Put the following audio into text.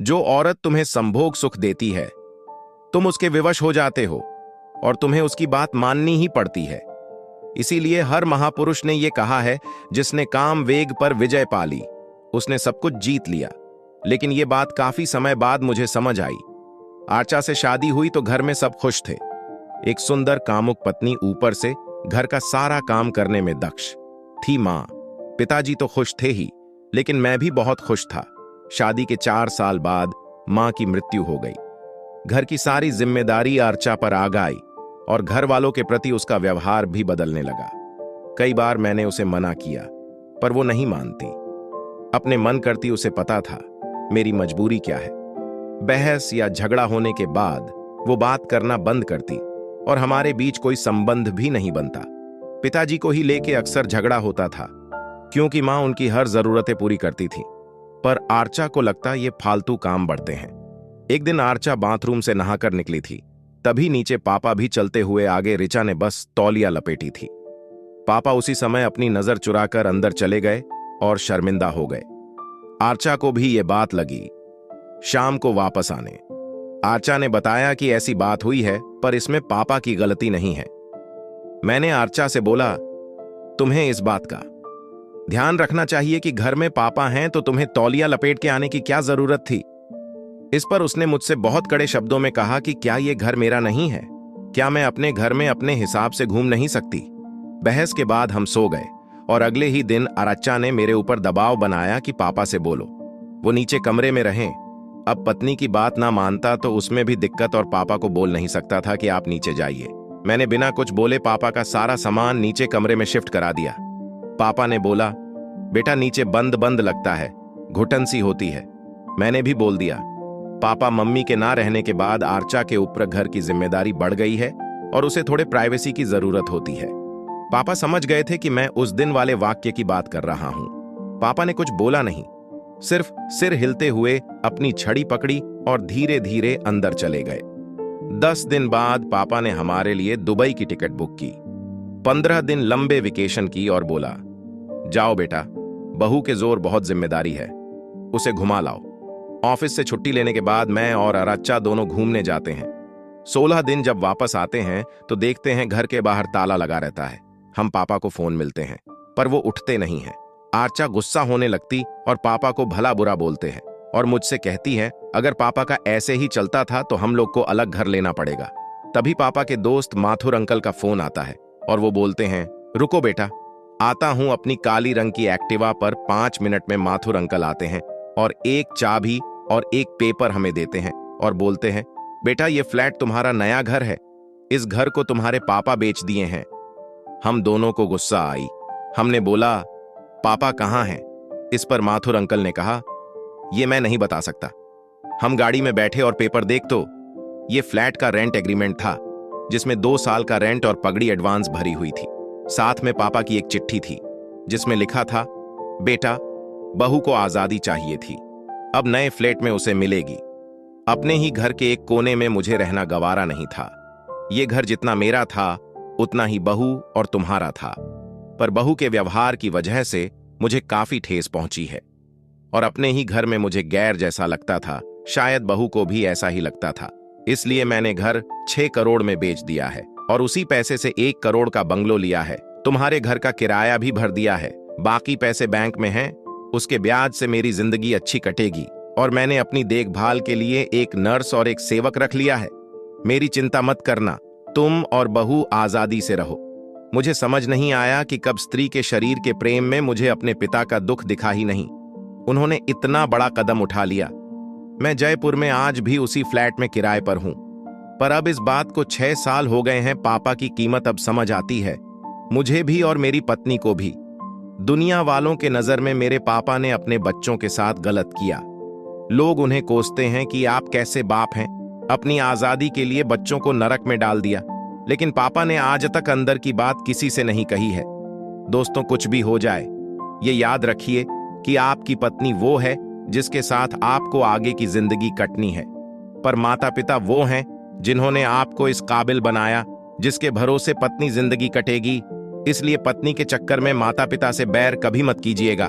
जो औरत तुम्हें संभोग सुख देती है, तुम उसके विवश हो जाते हो और तुम्हें उसकी बात माननी ही पड़ती है। इसीलिए हर महापुरुष ने यह कहा है, जिसने काम वेग पर विजय पा ली, उसने सब कुछ जीत लिया। लेकिन यह बात काफी समय बाद मुझे समझ आई। आर्चा से शादी हुई तो घर में सब खुश थे। एक सुंदर कामुक पत्नी, ऊपर से घर का सारा काम करने में दक्ष थी। मां पिताजी तो खुश थे ही, लेकिन मैं भी बहुत खुश था। शादी के 4 साल बाद मां की मृत्यु हो गई। घर की सारी जिम्मेदारी आर्चा पर आ गई और घर वालों के प्रति उसका व्यवहार भी बदलने लगा। कई बार मैंने उसे मना किया, पर वो नहीं मानती। अपने मन करती उसे पता था मेरी मजबूरी क्या है। बहस या झगड़ा होने के बाद वो बात करना बंद करती और हमारे बीच कोई संबंध भी नहीं बनता। पिताजी को ही लेके अक्सर झगड़ा होता था, क्योंकि मां उनकी हर जरूरतें पूरी करती थी, पर आर्चा को लगता ये फालतू काम बढ़ते हैं। एक दिन आर्चा बाथरूम से नहाकर निकली थी, तभी नीचे पापा भी चलते हुए आगे। ऋचा ने बस तौलिया लपेटी थी। पापा उसी समय अपनी नजर चुराकर अंदर चले गए और शर्मिंदा हो गए। आर्चा को भी ये बात लगी। शाम को वापस आने आर्चा ने बताया कि ऐसी बात हुई है, पर इसमें पापा की गलती नहीं है। मैंने आर्चा से बोला, तुम्हें इस बात का ध्यान रखना चाहिए कि घर में पापा हैं, तो तुम्हें तौलिया लपेट के आने की क्या जरूरत थी। इस पर उसने मुझसे बहुत कड़े शब्दों में कहा कि क्या यह घर मेरा नहीं है? क्या मैं अपने घर में अपने हिसाब से घूम नहीं सकती? बहस के बाद हम सो गए और अगले ही दिन आर्चा ने मेरे ऊपर दबाव बनाया कि पापा से बोलो, वो नीचे कमरे में रहें। अब पत्नी की बात ना मानता तो उसमें भी दिक्कत, और पापा को बोल नहीं सकता था कि आप नीचे जाइए। मैंने बिना कुछ बोले पापा का सारा सामान नीचे कमरे में शिफ्ट करा दिया। पापा ने बोला, बेटा नीचे बंद बंद लगता है, घुटन सी होती है। मैंने भी बोल दिया। पापा मम्मी के ना रहने के बाद आर्चा के ऊपर घर की जिम्मेदारी बढ़ गई है और उसे थोड़े प्राइवेसी की जरूरत होती है। पापा समझ गए थे कि मैं उस दिन वाले वाक्य की बात कर रहा हूं। पापा ने कुछ बोला नहीं, सिर्फ सिर हिलते हुए अपनी छड़ी पकड़ी और धीरे धीरे अंदर चले गए। 10 दिन बाद पापा ने हमारे लिए दुबई की टिकट बुक की, 15 दिन लंबे वेकेशन की और बोला, जाओ बेटा, बहू के जोर बहुत जिम्मेदारी है, उसे घुमा लाओ। ऑफिस से छुट्टी लेने के बाद मैं और आर्चा दोनों घूमने जाते हैं। 16 दिन जब वापस आते हैं तो देखते हैं घर के बाहर ताला लगा रहता है। हम पापा को फोन मिलते हैं, पर वो उठते नहीं हैं। आर्चा गुस्सा होने लगती और पापा को भला बुरा बोलते हैं और मुझसे कहती है, अगर पापा का ऐसे ही चलता था तो हम लोग को अलग घर लेना पड़ेगा। तभी पापा के दोस्त माथुर अंकल का फोन आता है और वो बोलते हैं, रुको बेटा, आता हूं। अपनी काली रंग की एक्टिवा पर 5 मिनट में माथुर अंकल आते हैं और एक चाबी और एक पेपर हमें देते हैं और बोलते हैं, बेटा ये फ्लैट तुम्हारा नया घर है, इस घर को तुम्हारे पापा बेच दिए हैं। हम दोनों को गुस्सा आई। हमने बोला, पापा कहाँ हैं? इस पर माथुर अंकल ने कहा, ये मैं नहीं बता सकता। हम गाड़ी में बैठे और पेपर देख तो ये फ्लैट का रेंट एग्रीमेंट था, जिसमें 2 साल का रेंट और पगड़ी एडवांस भरी हुई थी। साथ में पापा की एक चिट्ठी थी जिसमें लिखा था, बेटा बहू को आजादी चाहिए थी, अब नए फ्लैट में उसे मिलेगी। अपने ही घर के एक कोने में मुझे रहना गवारा नहीं था। ये घर जितना मेरा था उतना ही बहू और तुम्हारा था, पर बहू के व्यवहार की वजह से मुझे काफी ठेस पहुंची है और अपने ही घर में मुझे गैर जैसा लगता था। शायद बहू को भी ऐसा ही लगता था। इसलिए मैंने घर 6 करोड़ में बेच दिया है और उसी पैसे से 1 करोड़ का बंगलो लिया है। तुम्हारे घर का किराया भी भर दिया है, बाकी पैसे बैंक में हैं। उसके ब्याज से मेरी जिंदगी अच्छी कटेगी और मैंने अपनी देखभाल के लिए एक नर्स और एक सेवक रख लिया है। मेरी चिंता मत करना, तुम और बहू आजादी से रहो। मुझे समझ नहीं आया कि कब स्त्री के शरीर के प्रेम में मुझे अपने पिता का दुख दिखा ही नहीं। उन्होंने इतना बड़ा कदम उठा लिया। मैं जयपुर में आज भी उसी फ्लैट में किराए पर हूं, पर अब इस बात को 6 साल हो गए हैं। पापा की कीमत अब समझ आती है, मुझे भी और मेरी पत्नी को भी। दुनिया वालों के नजर में मेरे पापा ने अपने बच्चों के साथ गलत किया। लोग उन्हें कोसते हैं कि आप कैसे बाप हैं, अपनी आजादी के लिए बच्चों को नरक में डाल दिया। लेकिन पापा ने आज तक अंदर की बात किसी से नहीं कही है। दोस्तों, कुछ भी हो जाए, ये याद रखिए कि आपकी पत्नी वो है जिसके साथ आपको आगे की जिंदगी कटनी है, पर माता पिता वो हैं जिन्होंने आपको इस काबिल बनाया जिसके भरोसे पत्नी जिंदगी कटेगी। इसलिए पत्नी के चक्कर में माता पिता से बैर कभी मत कीजिएगा।